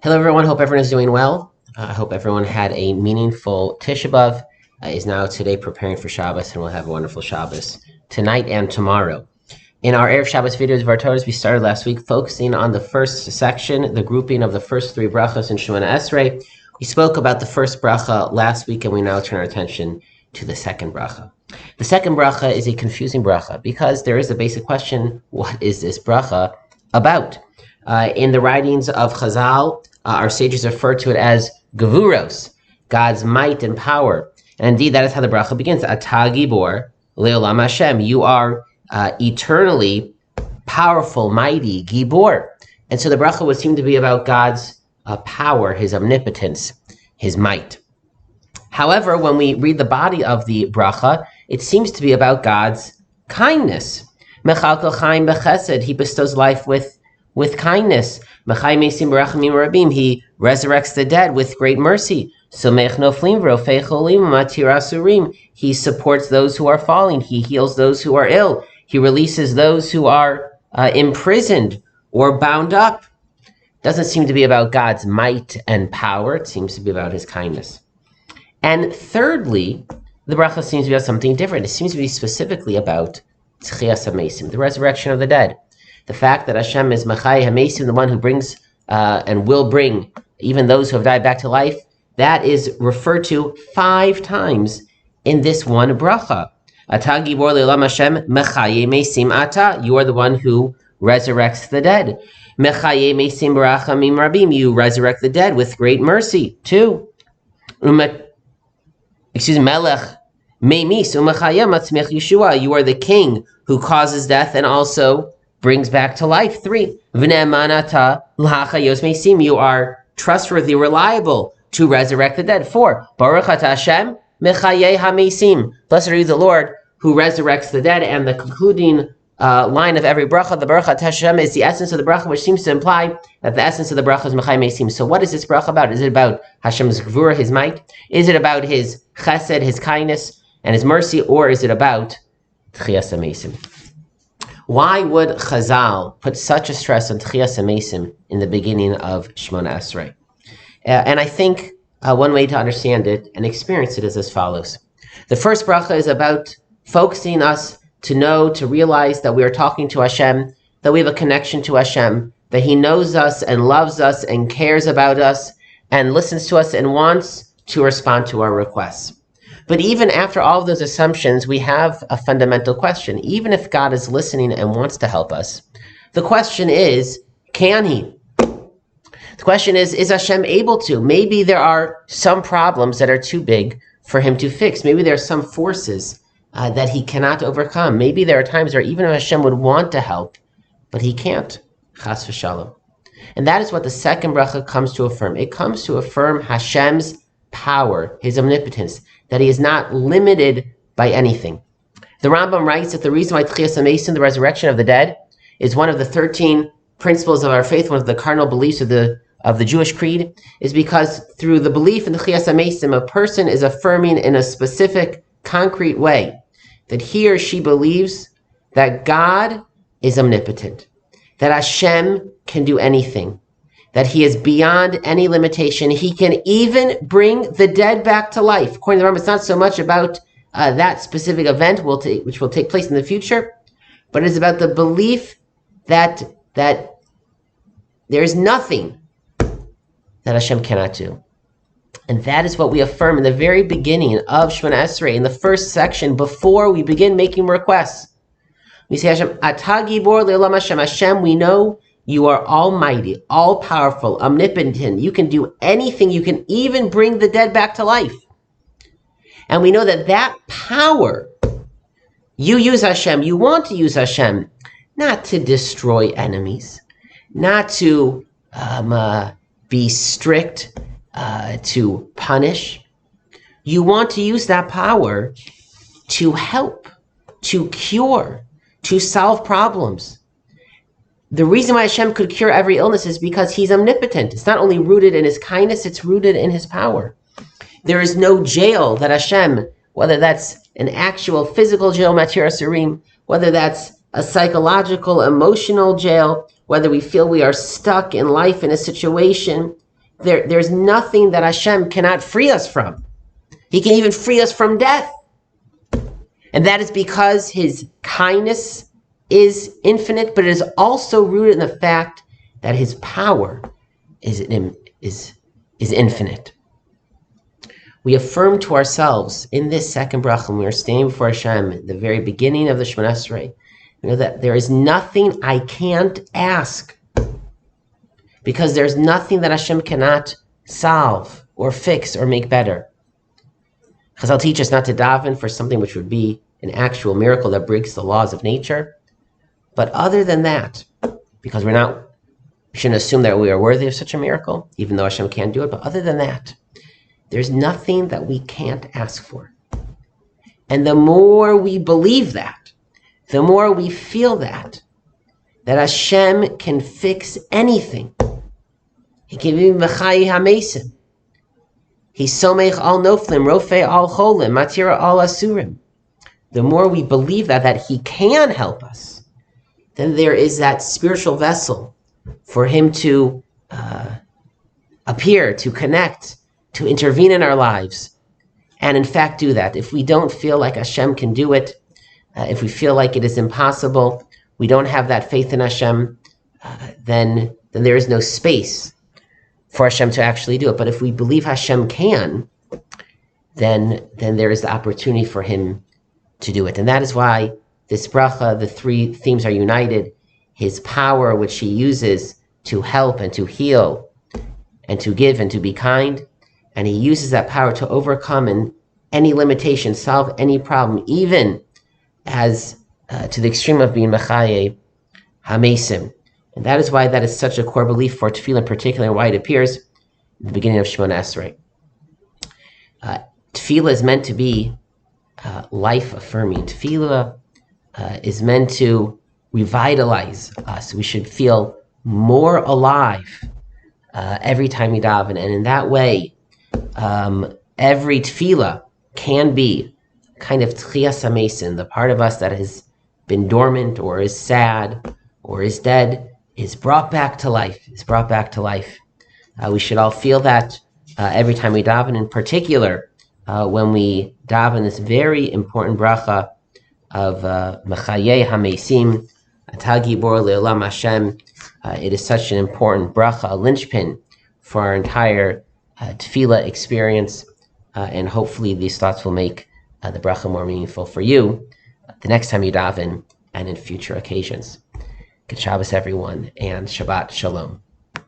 Hello, everyone. Hope everyone is doing well. I hope everyone had a meaningful Tisha B'Av. Is now today preparing for Shabbos, and we'll have a wonderful Shabbos tonight and tomorrow. In our Erev Shabbos videos of our Torahs, we started last week focusing on the first section, the grouping of the first three brachas in Shemona Esrei. We spoke about the first bracha last week, and we now turn our attention to the second bracha. The second bracha is a confusing bracha because there is a basic question: what is this bracha about? In the writings of Chazal, our sages refer to it as Gevuros, God's might and power. And indeed, that is how the bracha begins. Atah Gibor Le'olam Hashem. You are eternally powerful, mighty, Gibor. And so the bracha would seem to be about God's power, His omnipotence, His might. However, when we read the body of the bracha, it seems to be about God's kindness. Mechalkel Chaim B'Chesed. He bestows life with kindness. Mechayeh Meitim B'Rachamim Rabim. He resurrects the dead with great mercy. Somech Noflim V'Rofei Cholim Matir Asurim. He supports those who are falling. He heals those who are ill. He releases those who are imprisoned or bound up. Doesn't seem to be about God's might and power. It seems to be about His kindness. And thirdly, the bracha seems to be about something different. It seems to be specifically about Tchias HaMeisim, the resurrection of the dead. The fact that Hashem is Mechayeh HaMeisim, the one who brings and will bring even those who have died back to life, that is referred to 5 times in this one bracha. Atah Gibor Le'olam Hashem Mechayeh Meisim Atah. You are the one who resurrects the dead. Mechayeh Meisim B'Rachamim Rabim. You resurrect the dead with great mercy. 2. Melech Meimis Umechayeh Matzmech Yeshua. You are the king who causes death and also brings back to life. 3. V'ne'emanata l'hachayos meisim. You are trustworthy, reliable to resurrect the dead. 4. Baruch atah Hashem mechayeh hameisim. Blessed are you, the Lord, who resurrects the dead. And the concluding line of every bracha, the Baruch atah Hashem, is the essence of the bracha, which seems to imply that the essence of the bracha is mechayeh meisim. So what is this bracha about? Is it about Hashem's gvura, His might? Is it about His chesed, His kindness, and His mercy? Or is it about tchias hameisim? Why would Chazal put such a stress on Tchias HaMeisim in the beginning of Shemona Esrei? And I think one way to understand it and experience it is as follows. The first bracha is about focusing us to know, to realize that we are talking to Hashem, that we have a connection to Hashem, that He knows us and loves us and cares about us and listens to us and wants to respond to our requests. But even after all of those assumptions, we have a fundamental question. Even if God is listening and wants to help us, the question is, can He? The question is Hashem able to? Maybe there are some problems that are too big for Him to fix. Maybe there are some forces that He cannot overcome. Maybe there are times where even if Hashem would want to help, but He can't. Chas v'shalom. And that is what the second bracha comes to affirm. It comes to affirm Hashem's power, His omnipotence, that He is not limited by anything. The Rambam writes that the reason why Tchias HaMeisim, the resurrection of the dead, is one of the 13 principles of our faith, one of the cardinal beliefs of the Jewish creed, is because through the belief in the Tchias HaMeisim, a person is affirming in a specific, concrete way that he or she believes that God is omnipotent, that Hashem can do anything, that He is beyond any limitation. He can even bring the dead back to life. According to the Rambam, it's not so much about that specific event which will take place in the future, but it's about the belief that there is nothing that Hashem cannot do. And that is what we affirm in the very beginning of Shemona Esrei, in the first section, before we begin making requests. We say, Hashem, Atah Gibor Le'olam Hashem. Hashem, we know You are almighty, all-powerful, omnipotent. You can do anything. You can even bring the dead back to life. And we know that power, you use Hashem, you want to use Hashem, not to destroy enemies, not to be strict, to punish. You want to use that power to help, to cure, to solve problems. The reason why Hashem could cure every illness is because He's omnipotent. It's not only rooted in His kindness, it's rooted in His power. There is no jail that Hashem, whether that's an actual physical jail, Matir Asurim, whether that's a psychological, emotional jail, whether we feel we are stuck in life in a situation, there's nothing that Hashem cannot free us from. He can even free us from death. And that is because his kindness is infinite, but it is also rooted in the fact that his power is infinite. We affirm to ourselves in this second bracha, when we are standing before Hashem at the very beginning of the Shemoneh Esrei, that there is nothing I can't ask, because there's nothing that Hashem cannot solve or fix or make better. Chazal teach us not to daven for something which would be an actual miracle that breaks the laws of nature. But other than that, because we shouldn't assume that we are worthy of such a miracle, even though Hashem can do it, but other than that, there's nothing that we can't ask for. And the more we believe that, the more we feel that Hashem can fix anything. He can be Mechayeh HaMeitim. He's Somech al Noflim, Rofei al Cholim, Matira al Asurim. The more we believe that he can help us, then there is that spiritual vessel for him to appear, to connect, to intervene in our lives, and in fact do that. If we don't feel like Hashem can do it, if we feel like it is impossible, we don't have that faith in Hashem, then there is no space for Hashem to actually do it. But if we believe Hashem can, then there is the opportunity for him to do it. And that is why this bracha, the three themes are united. His power, which he uses to help and to heal and to give and to be kind. And he uses that power to overcome any limitation, solve any problem, even as to the extreme of being Mechayeh HaMeitim. And that is why that is such a core belief for tefillah in particular, and why it appears in the beginning of Shemoneh Esrei. Tefillah is meant to be life-affirming. Tefillah is meant to revitalize us. We should feel more alive every time we daven. And in that way, every tefillah can be kind of tchiyas hameisim, the part of us that has been dormant or is sad or is dead, is brought back to life, we should all feel that every time we daven, in particular when we daven this very important bracha of Mechayeh HaMeitim, Atah Gibor Le'olam Hashem. It is such an important bracha, a linchpin for our entire tefillah experience, and hopefully these thoughts will make the bracha more meaningful for you the next time you daven and in future occasions. Good Shabbos, everyone, and Shabbat Shalom.